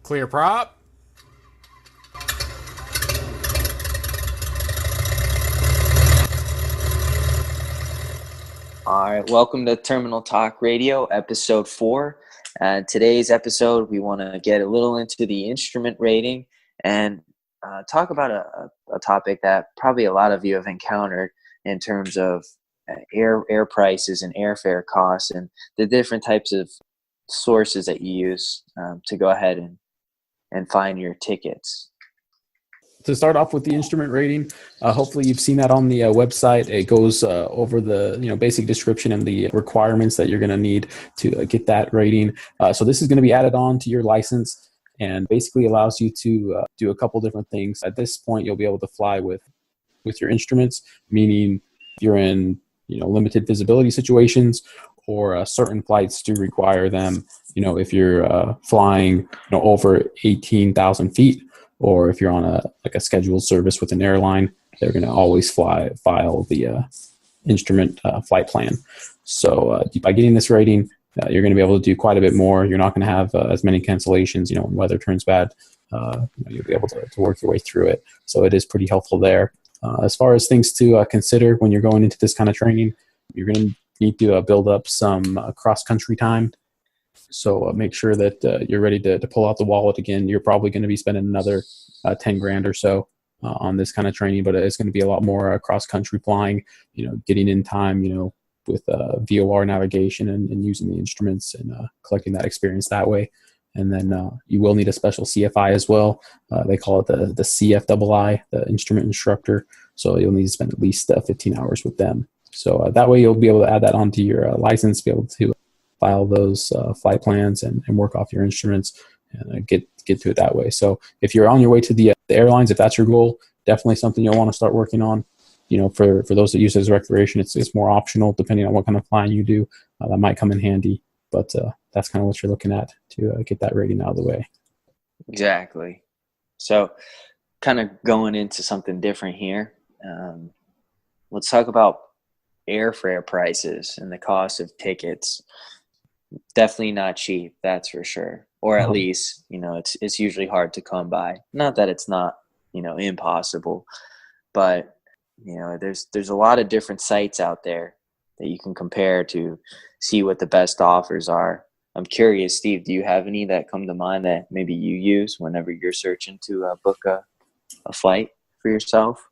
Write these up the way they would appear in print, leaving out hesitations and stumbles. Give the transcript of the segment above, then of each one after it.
Clear prop. All right, welcome to Terminal Talk Radio, episode 4. Today's episode, we want to get a little into the instrument rating and talk about a topic that probably a lot of you have encountered in terms of air prices and airfare costs and the different types of sources that you use to go ahead and find your tickets. To start off with the instrument rating, hopefully you've seen that on the website. It goes over the basic description and the requirements that you're going to need to get that rating. So this is going to be added on to your license and basically allows you to do a couple different things. At this point, you'll be able to fly with your instruments, meaning if you're in limited visibility situations or certain flights do require them. If you're flying over 18,000 feet. Or if you're on a scheduled service with an airline, they're going to always file the instrument flight plan. So by getting this rating, you're going to be able to do quite a bit more. You're not going to have as many cancellations. When weather turns bad, you'll be able to work your way through it. So it is pretty helpful there. As far as things to consider when you're going into this kind of training, you're going to need to build up some cross-country time. So make sure that you're ready to pull out the wallet again. You're probably going to be spending another 10 grand or so on this kind of training, but it's going to be a lot more cross-country flying, getting in time, with VOR navigation and using the instruments and collecting that experience that way. And then you will need a special CFI as well. They call it the CFII, the instrument instructor. So you'll need to spend at least 15 hours with them. So that way you'll be able to add that onto your license, be able to file those flight plans and work off your instruments and get to it that way. So if you're on your way to the airlines, if that's your goal, definitely something you'll want to start working on. For those that use it as recreation, it's more optional depending on what kind of flying you do. That might come in handy, but that's kind of what you're looking at to get that rating out of the way. Exactly. So kind of going into something different here. Let's talk about airfare prices and the cost of tickets. Definitely not cheap, that's for sure. Or at least, it's usually hard to come by. Not that it's not, impossible, but there's a lot of different sites out there that you can compare to see what the best offers are. I'm curious, Steve, do you have any that come to mind that maybe you use whenever you're searching to book a flight for yourself?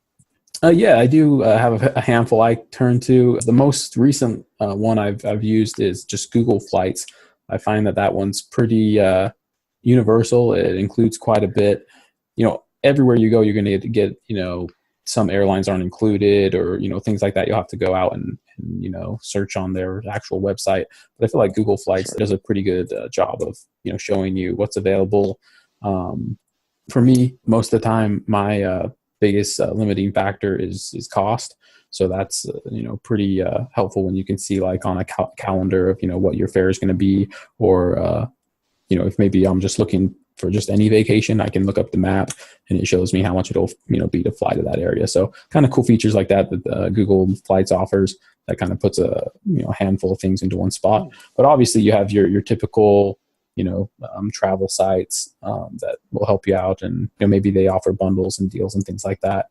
Yeah, I do have a handful I turn to. The most recent one I've used is just Google Flights. I find that one's pretty universal. It includes quite a bit. Everywhere you go, you're going to get, some airlines aren't included or, things like that. You'll have to go out and search on their actual website. But I feel like Google Flights does a pretty good job of, showing you what's available. For me, most of the time, my biggest limiting factor is cost. So that's pretty helpful when you can see like on a calendar of what your fare is going to be, or if maybe I'm just looking for just any vacation, I can look up the map and it shows me how much it'll be to fly to that area. So kind of cool features like that Google Flights offers that kind of puts a handful of things into one spot. But obviously you have your typical travel sites that will help you out, and maybe they offer bundles and deals and things like that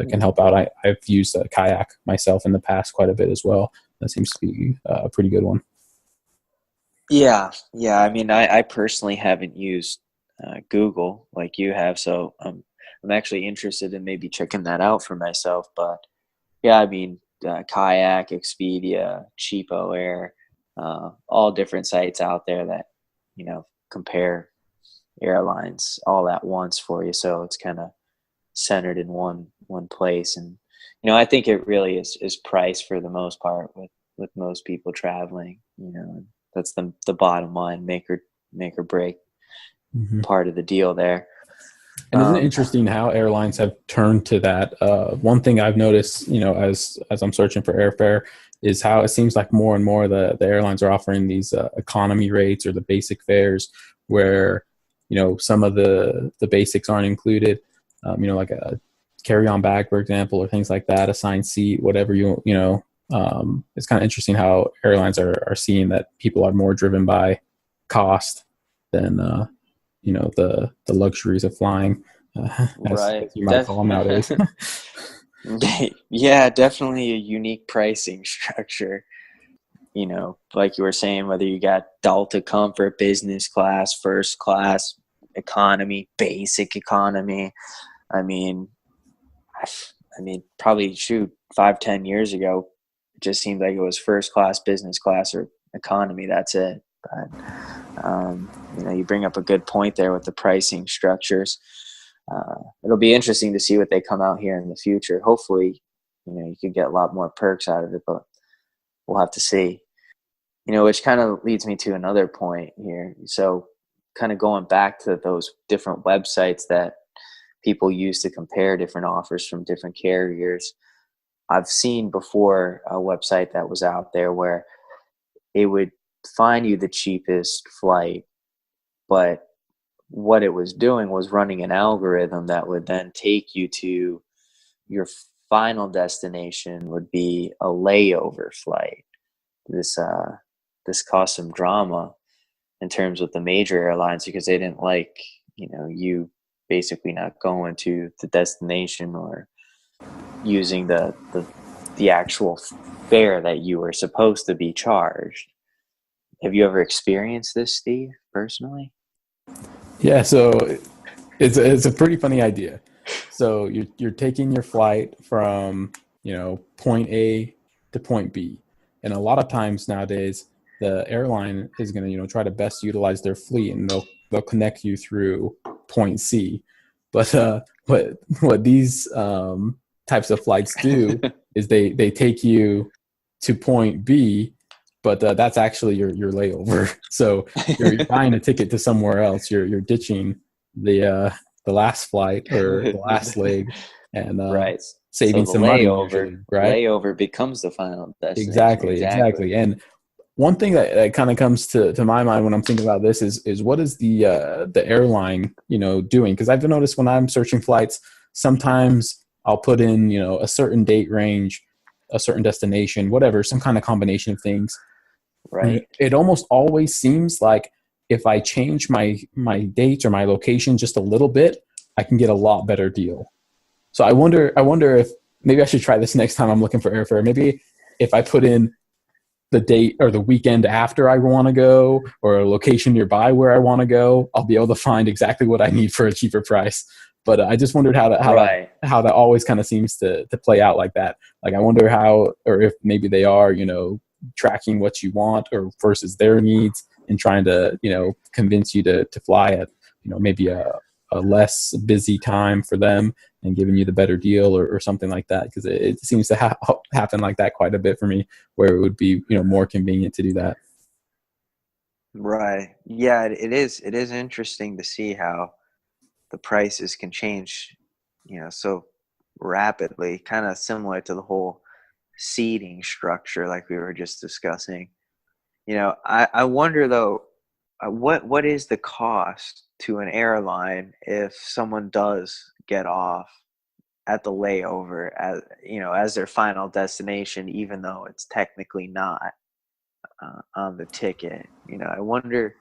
can help out. I've used a Kayak myself in the past quite a bit as well. That seems to be a pretty good one. Yeah. I mean, I personally haven't used Google like you have, so I'm actually interested in maybe checking that out for myself. But yeah, I mean, Kayak, Expedia, Cheapo Air, all different sites out there that compare airlines all at once for you, so it's kind of centered in one place. And I think it really is price for the most part with most people traveling. That's the bottom line, make or break part of the deal there. And isn't it interesting how airlines have turned to that? One thing I've noticed, as I'm searching for airfare, is how it seems like more and more the airlines are offering these economy rates or the basic fares where, some of the basics aren't included, like a carry-on bag, for example, or things like that, assigned seat, whatever it's kind of interesting how airlines are seeing that people are more driven by cost than the luxuries of flying, as Right. you might call them nowadays. Yeah, definitely a unique pricing structure. Like you were saying, whether you got Delta Comfort, business class, first class, economy, basic economy. I mean, I mean, probably shoot 5, 10 years ago, it just seemed like it was first class, business class, or economy. That's it. But you bring up a good point there with the pricing structures. It'll be interesting to see what they come out here in the future. Hopefully, you could get a lot more perks out of it, but we'll have to see. Which kind of leads me to another point here. So, kind of going back to those different websites that people use to compare different offers from different carriers. I've seen before a website that was out there where it would find you the cheapest flight, but what it was doing was running an algorithm that would then take you to your final destination would be a layover flight. This caused some drama in terms with the major airlines because they didn't like you basically not going to the destination or using the actual fare that you were supposed to be charged. Have you ever experienced this, Steve, personally? Yeah, so it's a pretty funny idea. So you're taking your flight from point A to point B, and a lot of times nowadays the airline is going to try to best utilize their fleet, and they'll connect you through point C. But what these types of flights do is they take you to point B, but that's actually your layover. So you're buying a ticket to somewhere else. You're ditching the last flight or the last leg, and Right. So saving the some money layover usually, right? layover becomes the final destination. Exactly, Exactly. exactly. And one thing that kind of comes to my mind when I'm thinking about this is what is the airline doing? Because I've noticed when I'm searching flights, sometimes I'll put in a certain date range, a certain destination, whatever, some kind of combination of things. And Right. it almost always seems like if I change my dates or my location just a little bit, I can get a lot better deal. So I wonder if maybe I should try this next time I'm looking for airfare. Maybe if I put in the date or the weekend after I want to go or a location nearby where I want to go, I'll be able to find exactly what I need for a cheaper price. But I just wondered Right. how that always kind of seems to play out like that. Like I wonder how or if maybe they are tracking what you want or versus their needs and trying to convince you to fly at maybe a less busy time for them and giving you the better deal or something like that, because it seems to happen like that quite a bit for me, where it would be more convenient to do that. Right. Yeah, it is interesting to see how the prices can change, so rapidly, kind of similar to the whole seating structure like we were just discussing. I wonder though, what is the cost to an airline if someone does get off at the layover as their final destination, even though it's technically not on the ticket. I wonder,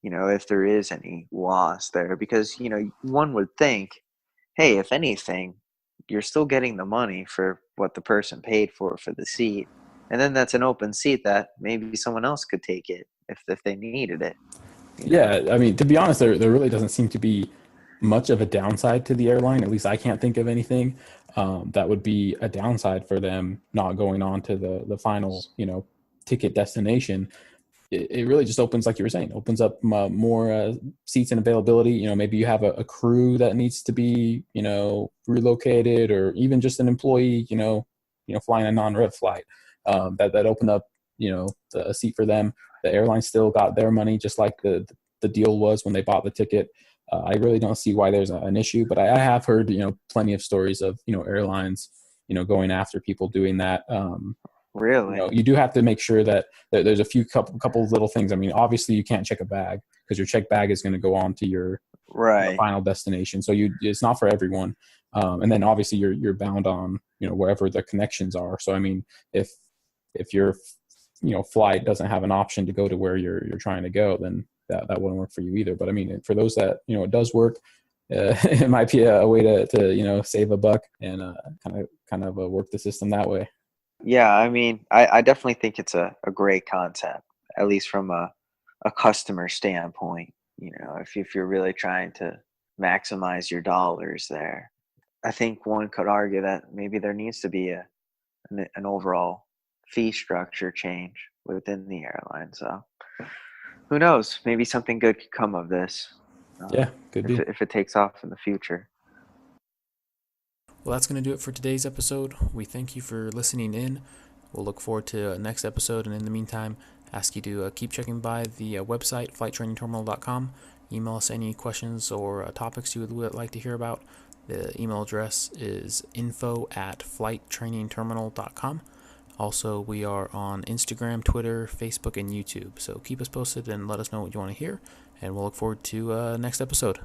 if there is any loss there because one would think, hey, if anything, you're still getting the money for what the person paid for the seat, and then that's an open seat that maybe someone else could take it if they needed it. You know. Yeah, I mean, to be honest, there really doesn't seem to be much of a downside to the airline. At least I can't think of anything that would be a downside for them not going on to the final ticket destination. It really just opens, like you were saying, opens up more seats and availability. Maybe you have a crew that needs to be relocated, or even just an employee flying a non-rev flight, that opened up a seat for them. The airline still got their money, just like the deal was when they bought the ticket. I really don't see why there's an issue, but I have heard plenty of stories of airlines going after people doing that. Really. You do have to make sure that there's a couple of little things. I mean, obviously you can't check a bag because your checked bag is going to go on to your Right. final destination. So it's not for everyone. And then obviously you're bound on wherever the connections are. So I mean, if your flight doesn't have an option to go to where you're trying to go, then that wouldn't work for you either. But I mean, for those that it does work, it might be a way to save a buck and kind of work the system that way. Yeah, I mean, I definitely think it's a great concept, at least from a customer standpoint. If you're really trying to maximize your dollars there, I think one could argue that maybe there needs to be an overall fee structure change within the airline. So who knows? Maybe something good could come of this, Yeah, could be. if it takes off in the future. Well, that's going to do it for today's episode. We thank you for listening in. We'll look forward to next episode, and in the meantime, ask you to keep checking by the website, flighttrainingterminal.com. Email us any questions or topics you would like to hear about. The email address is info@flighttrainingterminal.com. Also, we are on Instagram, Twitter, Facebook, and YouTube. So keep us posted and let us know what you want to hear, and we'll look forward to next episode.